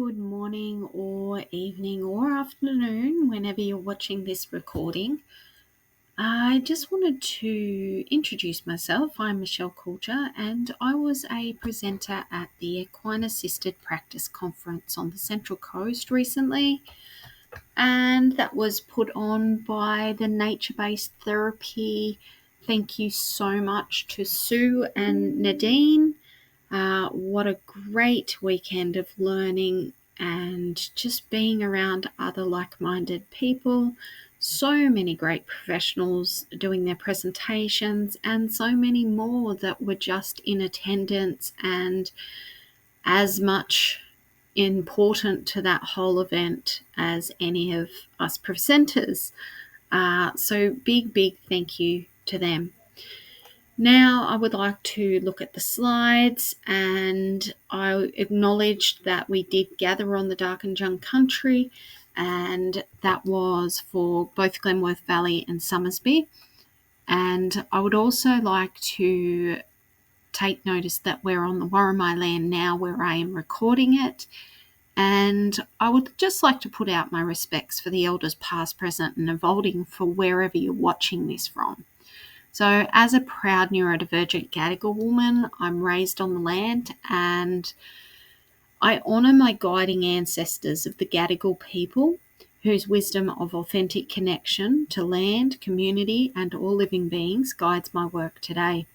good morning or evening or afternoon whenever you're watching this recording. I just wanted to introduce myself. I'm Michelle Coulter and I was a presenter at the Equine Assisted Practice Conference on the Central Coast recently, and that was put on by the Nature-Based Therapy. Thank you so much to Sue and Nadine. What a great weekend of learning and just being around other like-minded people. So many great professionals doing their presentations and so many more that were just in attendance and as much important to that whole event as any of us presenters. So big thank you to them. Now I would like to look at the slides, and I acknowledged that we did gather on the Darkinjung Young Country, and that was for both Glenworth Valley and Summersby. And I would also like to take notice that we're on the Warramai land now where I am recording it. And I would just like to put out my respects for the elders past, present and evolving for wherever you're watching this from. So as a proud neurodivergent Gadigal woman, I'm raised on the land and I honour my guiding ancestors of the Gadigal people whose wisdom of authentic connection to land, community and all living beings guides my work today.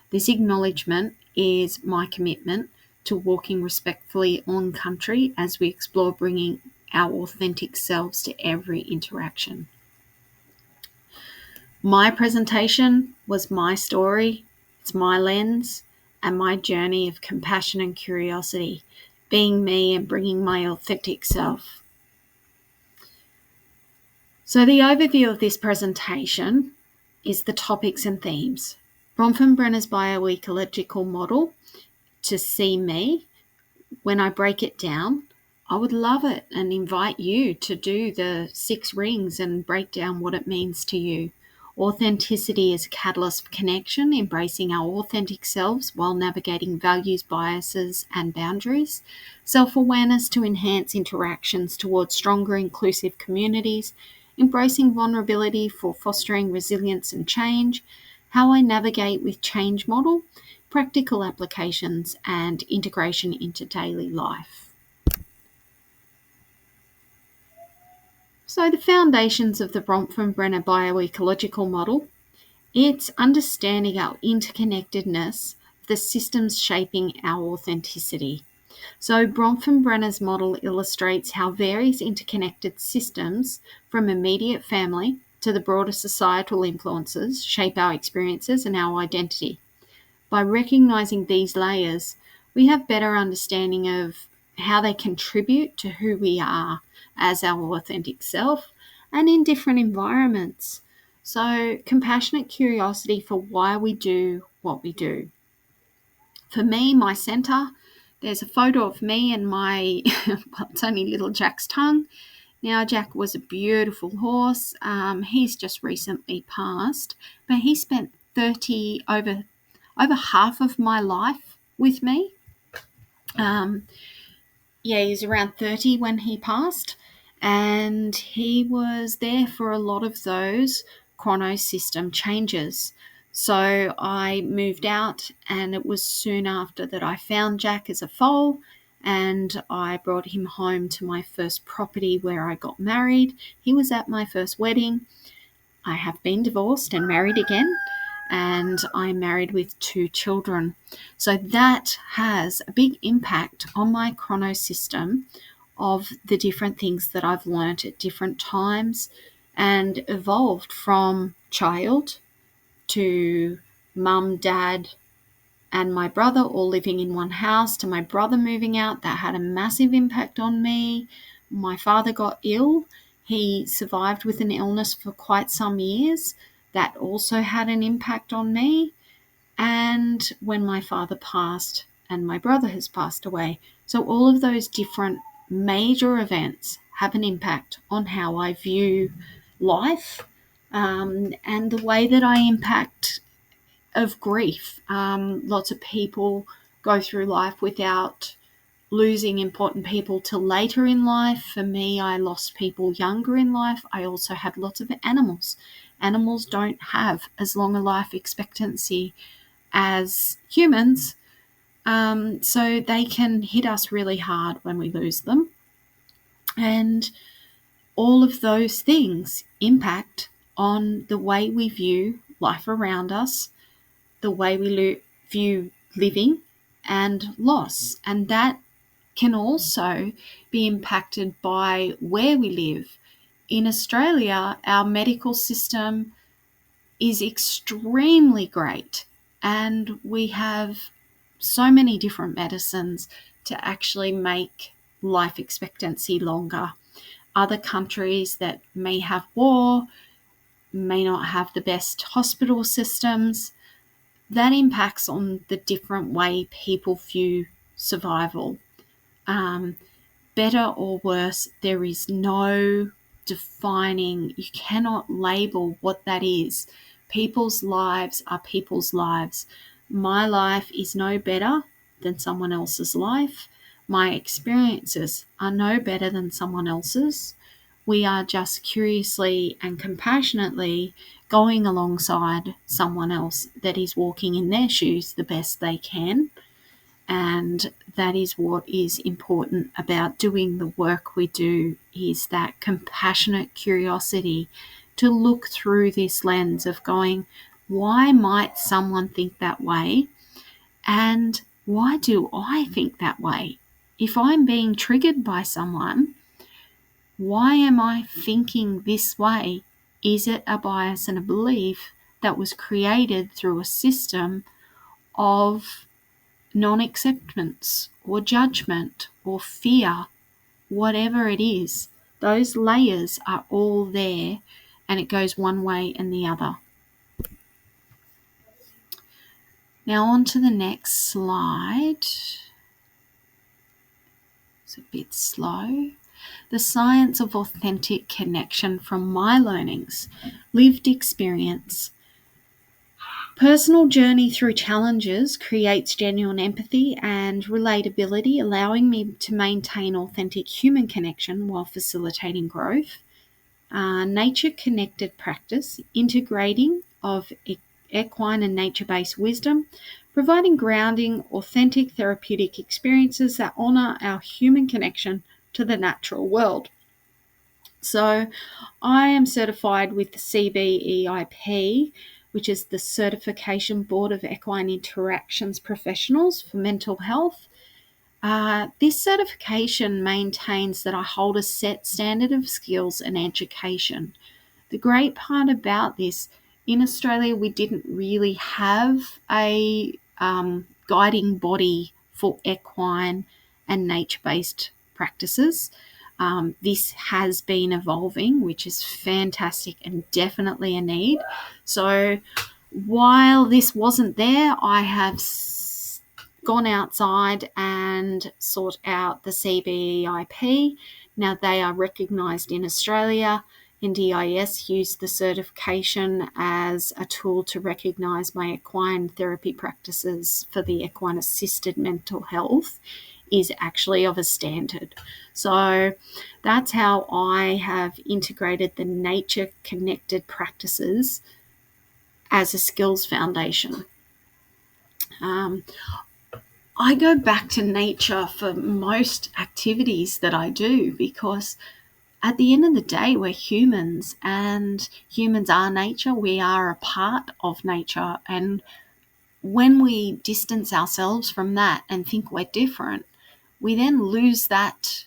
This acknowledgement is my commitment to walking respectfully on country as we explore bringing our authentic selves to every interaction. My presentation was my story, it's my lens, and my journey of compassion and curiosity, being me and bringing my authentic self. So the overview of this presentation is the topics and themes. Bronfenbrenner's Bioecological model to see me. When I break it down, I would love it and invite you to do the 6 rings and break down what it means to you. Authenticity is a catalyst for connection, embracing our authentic selves while navigating values, biases, and boundaries. Self-awareness to enhance interactions towards stronger, inclusive communities. Embracing vulnerability for fostering resilience and change. How I navigate with change model. Practical applications and integration into daily life. So the foundations of the Bronfenbrenner Bioecological model, it's understanding our interconnectedness, the systems shaping our authenticity. So Bronfenbrenner's model illustrates how various interconnected systems from immediate family to the broader societal influences shape our experiences and our identity. By recognizing these layers, we have better understanding of how they contribute to who we are as our authentic self and in different environments. So compassionate curiosity for why we do what we do. For me, my center, there's a photo of me and my, well, it's only little Jack's tongue. Now, Jack was a beautiful horse. He's just recently passed, but he spent over half of my life with me. He was around 30 when he passed, and he was there for a lot of those chronosystem changes. So I moved out, and it was soon after that I found Jack as a foal, and I brought him home to my first property where I got married. He was at my first wedding. I have been divorced and married again, and I'm married with 2 children. So that has a big impact on my chronosystem of the different things that I've learnt at different times and evolved from child to mum, dad, and my brother all living in one house to my brother moving out. That had a massive impact on me. My father got ill. He survived with an illness for quite some years. That also had an impact on me. And when my father passed and my brother has passed away. So all of those different major events have an impact on how I view life and the way that I impact of grief. Lots of people go through life without losing important people till later in life. For me, I lost people younger in life. I also had lots of animals. Animals don't have as long a life expectancy as humans, so they can hit us really hard when we lose them. And all of those things impact on the way we view life around us, the way we view living and loss. And that can also be impacted by where we live. In Australia, our medical system is extremely great, and we have so many different medicines to actually make life expectancy longer. Other countries that may have war may not have the best hospital systems. That impacts on the different way people view survival. Better or worse, there is no defining, you cannot label what that is. People's lives are people's lives. My life is no better than someone else's life. My experiences are no better than someone else's. We are just curiously and compassionately going alongside someone else that is walking in their shoes the best they can. And that is what is important about doing the work we do, is that compassionate curiosity to look through this lens of going, why might someone think that way? And why do I think that way? If I'm being triggered by someone, why am I thinking this way? Is it a bias and a belief that was created through a system of non-acceptance or judgment or fear, whatever it is? Those layers are all there, and it goes one way and the other. Now on to the next slide. It's a bit slow. The science of authentic connection from my learnings, lived experience. Personal journey through challenges creates genuine empathy and relatability, allowing me to maintain authentic human connection while facilitating growth. Nature-connected practice, integrating of equine and nature-based wisdom, providing grounding, authentic therapeutic experiences that honour our human connection to the natural world. So I am certified with the CBEIP, which is the Certification Board of Equine Interactions Professionals for Mental Health. This certification maintains that I hold a set standard of skills and education. The great part about this, in Australia, we didn't really have a guiding body for equine and nature-based practices. This has been evolving, which is fantastic and definitely a need. So while this wasn't there, I have gone outside and sought out the CBEIP. Now they are recognised in Australia. NDIS used the certification as a tool to recognise my equine therapy practices for the equine assisted mental health is actually of a standard. So that's how I have integrated the nature connected practices as a skills foundation. I go back to nature for most activities that I do, because at the end of the day, we're humans, and humans are nature. We are a part of nature. And when we distance ourselves from that and think we're different, we then lose that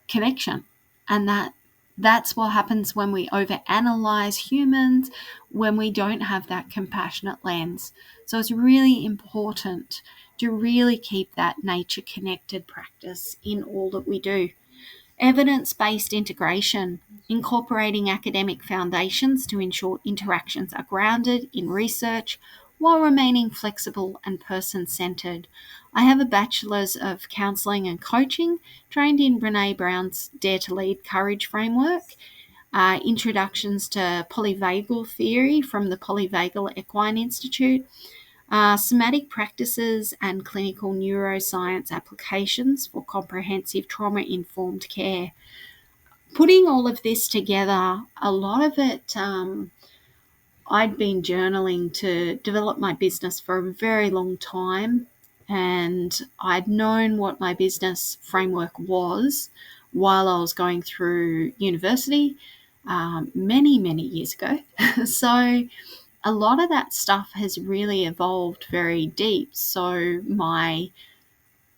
connection. And that's what happens when we overanalyze humans, when we don't have that compassionate lens. So it's really important to really keep that nature-connected practice in all that we do. Evidence-based integration, incorporating academic foundations to ensure interactions are grounded in research while remaining flexible and person-centered. I have a Bachelor's of Counselling and Coaching, trained in Brené Brown's Dare to Lead Courage framework, introductions to polyvagal theory from the Polyvagal Equine Institute. somatic practices and clinical neuroscience applications for comprehensive trauma-informed care. Putting all of this together, a lot of it, I'd been journaling to develop my business for a very long time, and I'd known what my business framework was while I was going through university many, many years ago. So a lot of that stuff has really evolved very deep. So my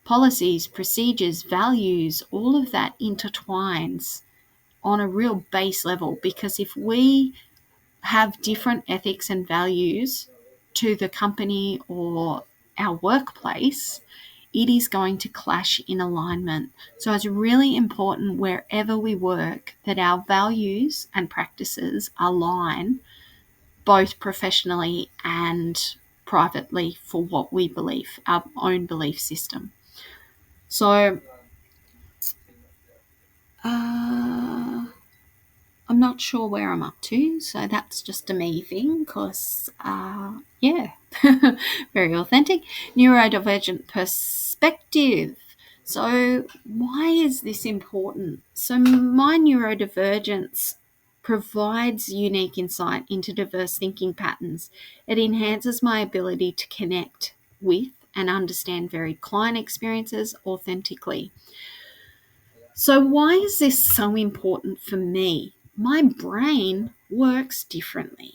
policies, procedures, values, all of that intertwines on a real base level, because if we have different ethics and values to the company or our workplace, it is going to clash in alignment. So it's really important wherever we work that our values and practices align both professionally and privately for what we believe, our own belief system. So I'm not sure where I'm up to, so that's just a me thing because, very authentic. Neurodivergent perspective. So why is this important? So my neurodivergence provides unique insight into diverse thinking patterns. It enhances my ability to connect with and understand varied client experiences authentically. So why is this so important for me? My brain works differently.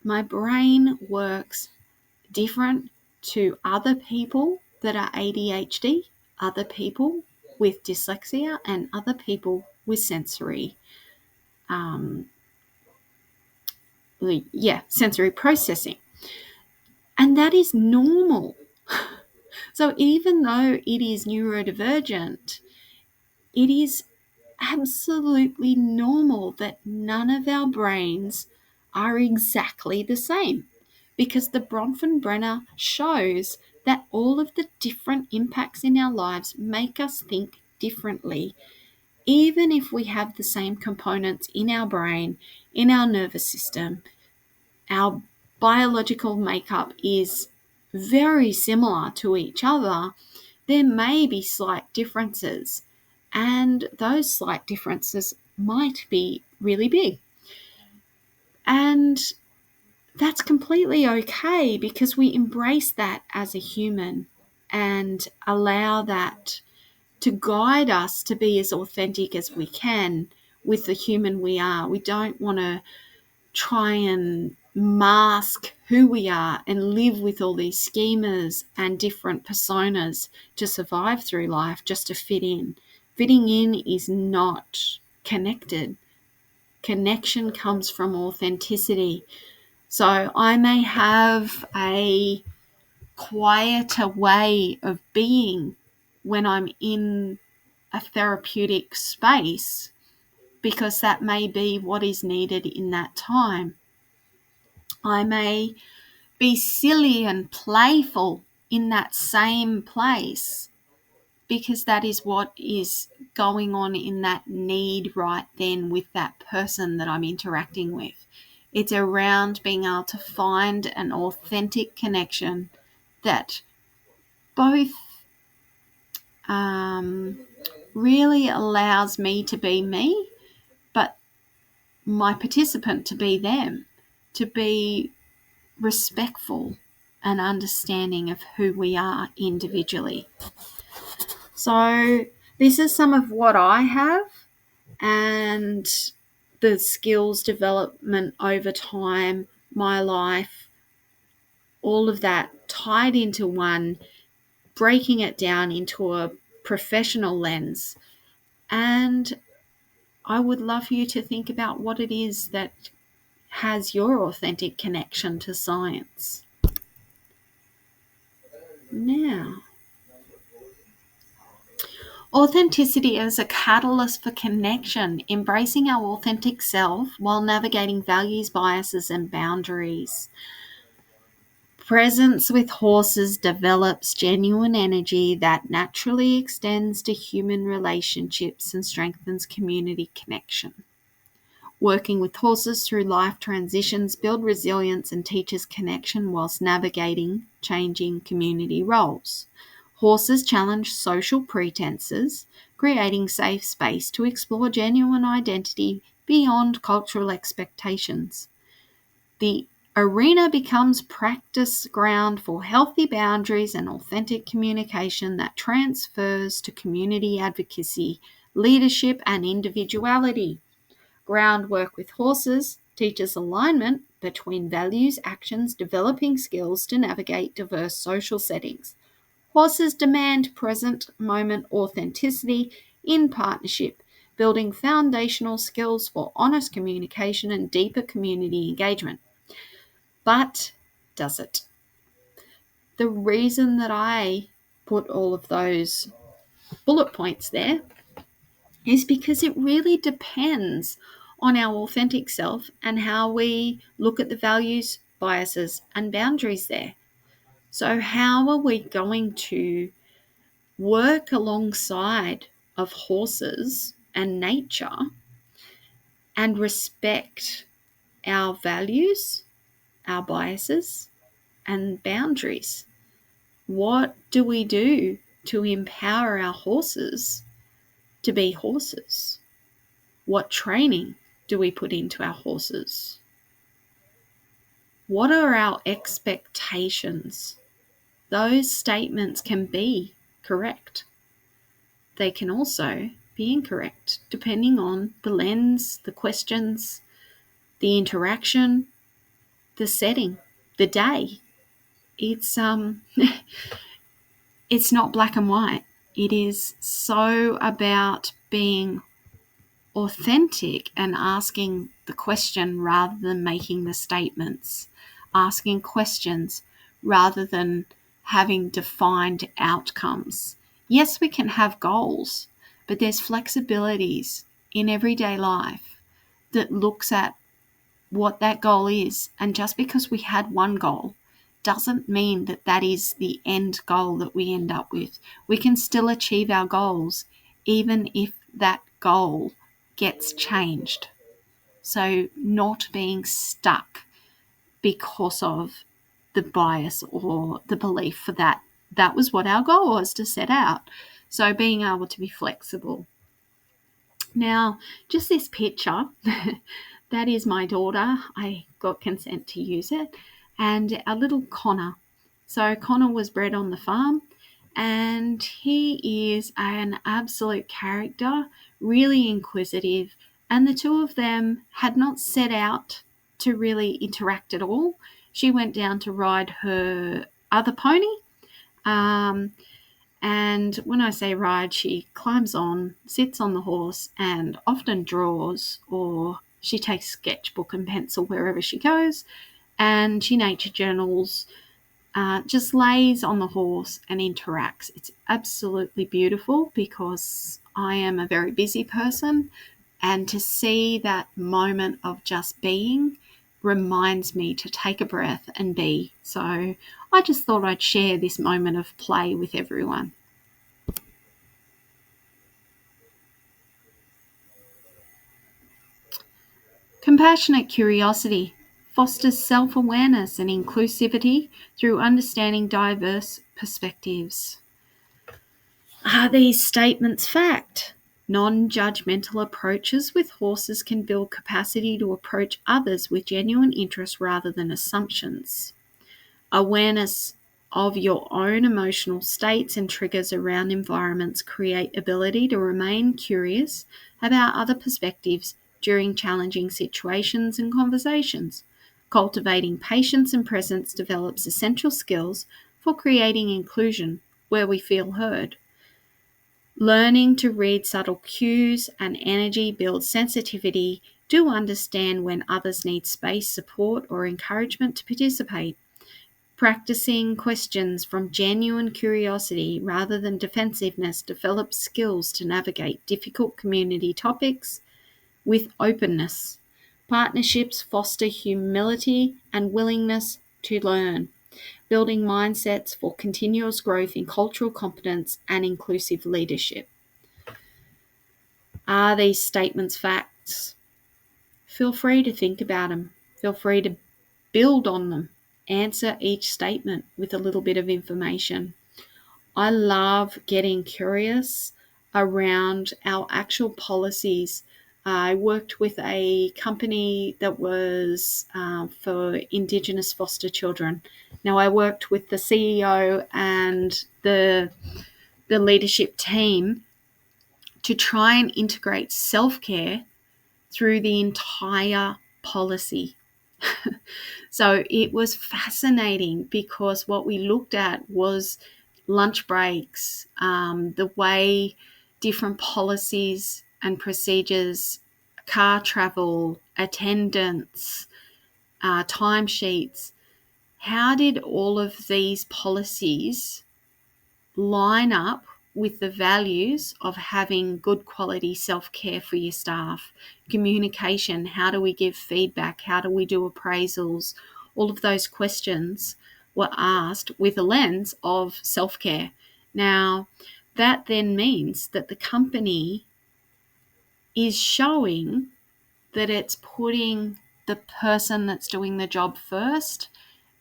My brain works different to other people that are ADHD, other people with dyslexia, and other people with sensory processing. And that is normal. So even though it is neurodivergent, it is absolutely normal that none of our brains are exactly the same, because the Bronfenbrenner shows that all of the different impacts in our lives make us think differently, even if we have the same components in our brain, in our nervous system. Our biological makeup is very similar to each other. There may be slight differences, and those slight differences might be really big. And that's completely okay, because we embrace that as a human and allow that to guide us to be as authentic as we can with the human we are. We don't want to try and mask who we are and live with all these schemas and different personas to survive through life just to fit in. Fitting in is not connected. Connection comes from authenticity. So I may have a quieter way of being when I'm in a therapeutic space, because that may be what is needed in that time. I may be silly and playful in that same place, because that is what is going on in that need right then with that person that I'm interacting with. It's around being able to find an authentic connection that both really allows me to be me, but my participant to be them, to be respectful and understanding of who we are individually. So this is some of what I have, and the skills development over time, my life, all of that tied into one, breaking it down into a professional lens. And I would love you to think about what it is that has your authentic connection to science. Now, authenticity as a catalyst for connection, embracing our authentic self while navigating values, biases, and boundaries. Presence with horses develops genuine energy that naturally extends to human relationships and strengthens community connection. Working with horses through life transitions build resilience and teaches connection whilst navigating changing community roles. Horses challenge social pretenses, creating safe space to explore genuine identity beyond cultural expectations. The arena becomes practice ground for healthy boundaries and authentic communication that transfers to community advocacy, leadership, and individuality. Groundwork with horses teaches alignment between values, actions, developing skills to navigate diverse social settings. Horses demand present moment authenticity in partnership, building foundational skills for honest communication and deeper community engagement. But does it? The reason that I put all of those bullet points there is because it really depends on our authentic self and how we look at the values, biases, and boundaries there. So how are we going to work alongside of horses and nature and respect our values, our biases, and boundaries? What do we do to empower our horses to be horses? What training do we put into our horses? What are our expectations? Those statements can be correct. They can also be incorrect, depending on the lens, the questions, the interaction, the setting, the day. It's it's not black and white. It is so about being authentic and asking the question rather than making the statements, asking questions rather than having defined outcomes. Yes, we can have goals, but there's flexibilities in everyday life that looks at what that goal is. And just because we had one goal doesn't mean that that is the end goal that we end up with. We can still achieve our goals even if that goal gets changed. So not being stuck because of the bias or the belief for that was what our goal was to set out. So being able to be flexible. Now, just this picture, that is my daughter. I got consent to use it. And our little Connor. So Connor was bred on the farm, and he is an absolute character, really inquisitive, and the two of them had not set out to really interact at all. She went down to ride her other pony, and when I say ride, she climbs on, sits on the horse, and often draws, or she takes sketchbook and pencil wherever she goes, and she nature journals, just lays on the horse and interacts. It's absolutely beautiful because I am a very busy person, and to see that moment of just being reminds me to take a breath and be. So I just thought I'd share this moment of play with everyone. Compassionate curiosity fosters self-awareness and inclusivity through understanding diverse perspectives. Are these statements fact? Non-judgmental approaches with horses can build capacity to approach others with genuine interest rather than assumptions. Awareness of your own emotional states and triggers around environments create ability to remain curious about other perspectives during challenging situations and conversations. Cultivating patience and presence develops essential skills for creating inclusion where we feel heard. Learning to read subtle cues and energy builds sensitivity to understand when others need space, support, or encouragement to participate. Practicing questions from genuine curiosity rather than defensiveness develops skills to navigate difficult community topics with openness. Partnerships foster humility and willingness to learn, building mindsets for continuous growth in cultural competence and inclusive leadership. Are these statements facts? feel free to think about them. Feel free to build on them. Answer each statement with a little bit of information. I love getting curious around our actual policies. I worked with a company that was for Indigenous foster children. Now, I worked with the CEO and the leadership team to try and integrate self-care through the entire policy. So it was fascinating because what we looked at was lunch breaks, the way different policies and procedures, car travel, attendance, timesheets, how did all of these policies line up with the values of having good quality self-care for your staff? Communication, how do we give feedback? How do we do appraisals? All of those questions were asked with a lens of self-care. Now, that then means that the company is showing that it's putting the person that's doing the job first.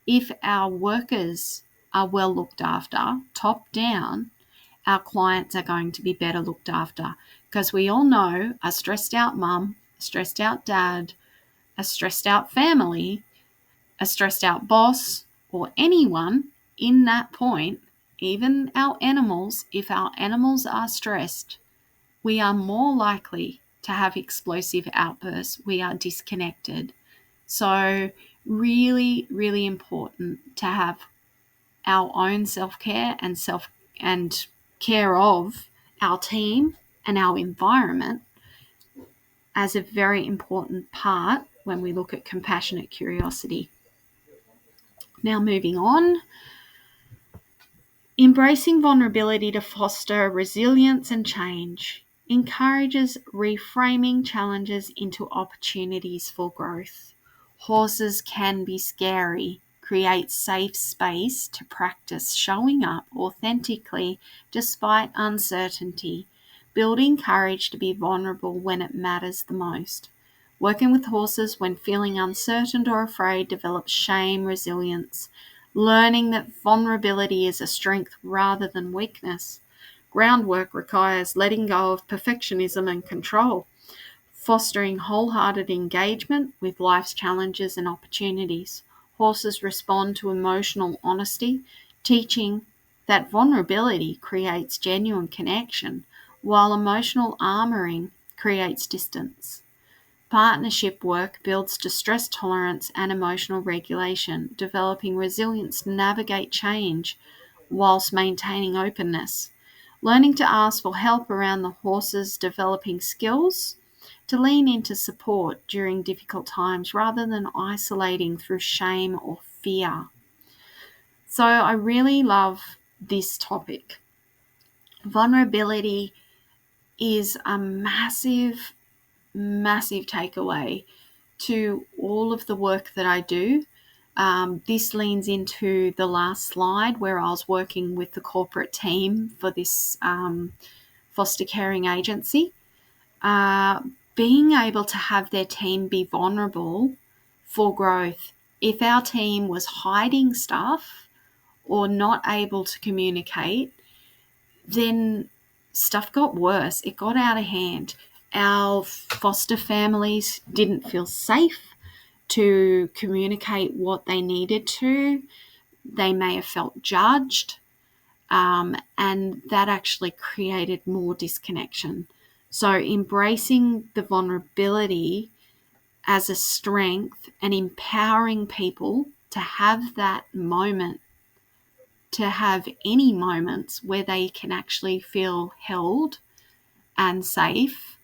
If our workers are well looked after, top down, our clients are going to be better looked after, because we all know a stressed out mum, a stressed out dad, a stressed out family, a stressed out boss, or anyone in that point, even our animals, if our animals are stressed, we are more likely to have explosive outbursts. We are disconnected. So really, really important to have our own self-care and care of our team and our environment as a very important part when we look at compassionate curiosity. Now, moving on. Embracing vulnerability to foster resilience and change encourages reframing challenges into opportunities for growth. Horses can be scary. Create safe space to practice showing up authentically despite uncertainty, building courage to be vulnerable when it matters the most. Working with horses when feeling uncertain or afraid develops shame resilience, learning that vulnerability is a strength rather than weakness. Groundwork requires letting go of perfectionism and control, fostering wholehearted engagement with life's challenges and opportunities. Horses respond to emotional honesty, teaching that vulnerability creates genuine connection, while emotional armoring creates distance. Partnership work builds distress tolerance and emotional regulation, developing resilience to navigate change whilst maintaining openness. Learning to ask for help around the horses, developing skills to lean into support during difficult times rather than isolating through shame or fear. So I really love this topic. Vulnerability is a massive takeaway to all of the work that I do. This leans into the last slide where I was working with the corporate team for this foster caring agency. Being able to have their team be vulnerable for growth. If our team was hiding stuff or not able to communicate, then stuff got worse. It got out of hand. Our foster families didn't feel safe to communicate what they needed to. They may have felt judged, and that actually created more disconnection. So embracing the vulnerability as a strength and empowering people to have that moment, to have any moments where they can actually feel held and safe.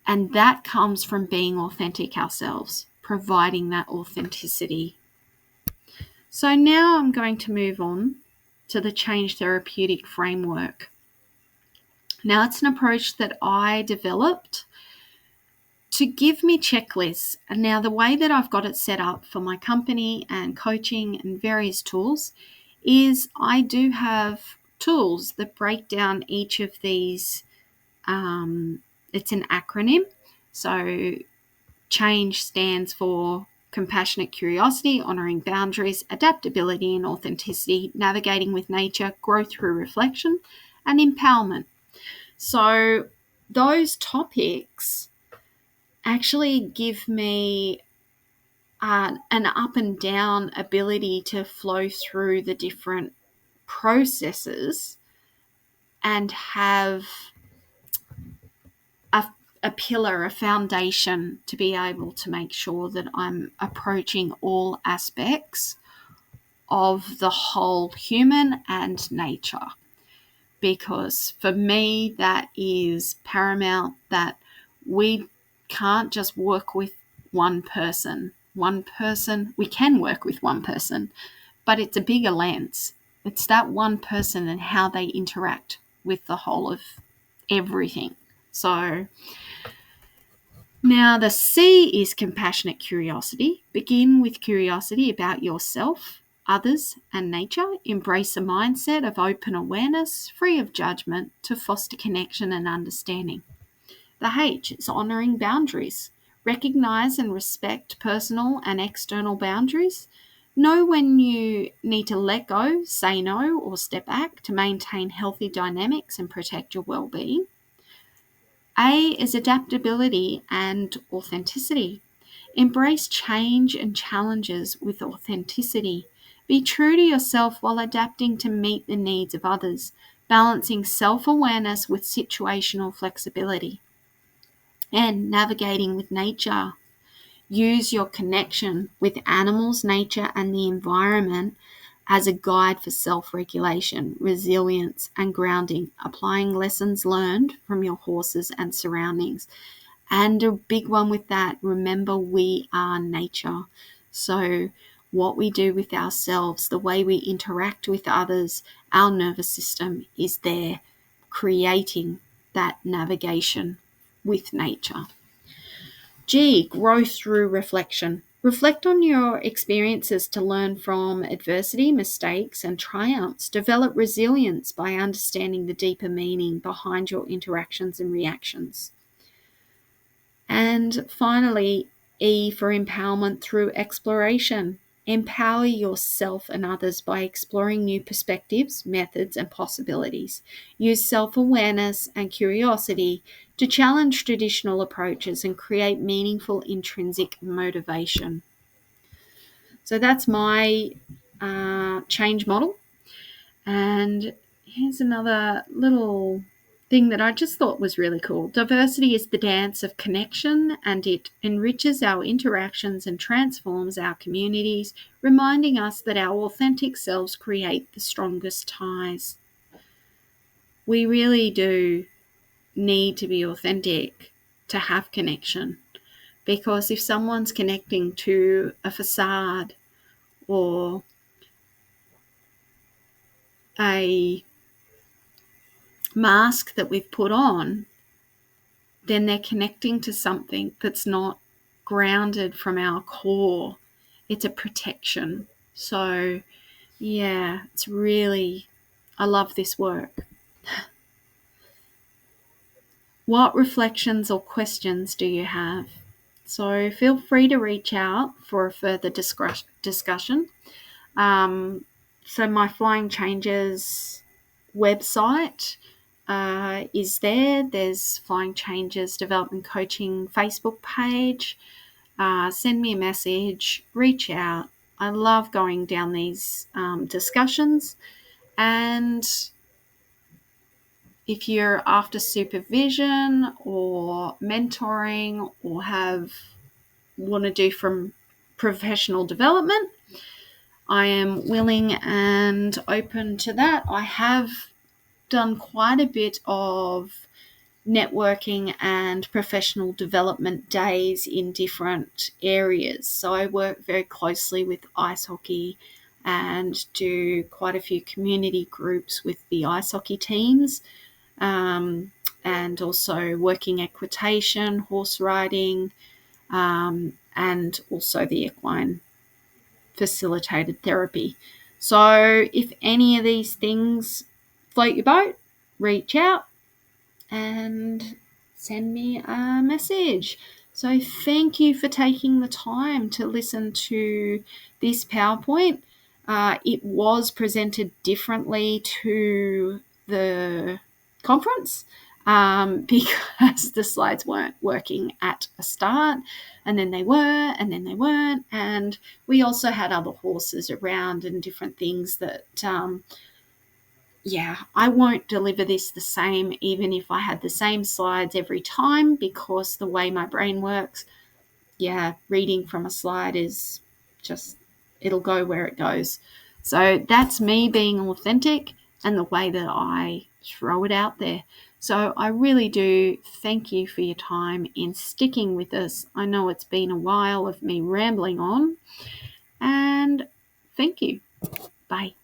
And that comes from being authentic ourselves, providing that authenticity. So now I'm going to move on to the change therapeutic framework. Now, it's an approach that I developed to give me checklists. And now the way that I've got it set up for my company and coaching and various tools is I do have tools that break down each of these. It's an acronym. So Change stands for compassionate curiosity, honouring boundaries, adaptability and authenticity, navigating with nature, growth through reflection, and empowerment. So those topics actually give me an up and down ability to flow through the different processes and have a pillar, a foundation to be able to make sure that I'm approaching all aspects of the whole human and nature. Because for me, that is paramount, that we can't just work with one person. We can work with one person, but it's a bigger lens. It's that one person and how they interact with the whole of everything. So now the C is compassionate curiosity. Begin with curiosity about yourself, others, and nature. Embrace a mindset of open awareness, free of judgment, to foster connection and understanding. The H is honouring boundaries. Recognize and respect personal and external boundaries. Know when you need to let go, say no, or step back to maintain healthy dynamics and protect your well-being. A is adaptability and authenticity. Embrace change and challenges with authenticity. Be true to yourself while adapting to meet the needs of others, balancing self-awareness with situational flexibility. And navigating with nature. Use your connection with animals, nature, and the environment as a guide for self-regulation, resilience, and grounding, applying lessons learned from your horses and surroundings. And a big one with that, remember we are nature. So what we do with ourselves, the way we interact with others, our nervous system is there creating that navigation with nature. G, growth through reflection. Reflect on your experiences to learn from adversity, mistakes, and triumphs. Develop resilience by understanding the deeper meaning behind your interactions and reactions. And finally, E for empowerment through exploration. Empower yourself and others by exploring new perspectives, methods, and possibilities. Use self-awareness and curiosity to challenge traditional approaches and create meaningful intrinsic motivation. So that's my change model. And here's another little thing that I just thought was really cool. Diversity is the dance of connection, and it enriches our interactions and transforms our communities, reminding us that our authentic selves create the strongest ties. We really do need to be authentic to have connection, because if someone's connecting to a facade or a mask that we've put on, then they're connecting to something that's not grounded from our core. It's a protection. So yeah, it's really, I love this work. What reflections or questions do you have? So feel free to reach out for a further discussion. So my Flying Changes website is there. There's Flying Changes Development Coaching Facebook page. Send me a message, reach out. I love going down these discussions. And if you're after supervision or mentoring or want to do from professional development, I am willing and open to that. I have done quite a bit of networking and professional development days in different areas. So I work very closely with ice hockey and do quite a few community groups with the ice hockey teams, and also working equitation, horse riding, and also the equine facilitated therapy. So if any of these things float your boat, reach out and send me a message. So thank you for taking the time to listen to this PowerPoint. It was presented differently to the conference because the slides weren't working at a start, and then they were, and then they weren't. And we also had other horses around and different things that I won't deliver this the same, even if I had the same slides every time, because the way my brain works, reading from a slide is just, it'll go where it goes. So that's me being authentic and the way that I throw it out there. So I really do thank you for your time in sticking with us. I know it's been a while of me rambling on, and thank you. Bye.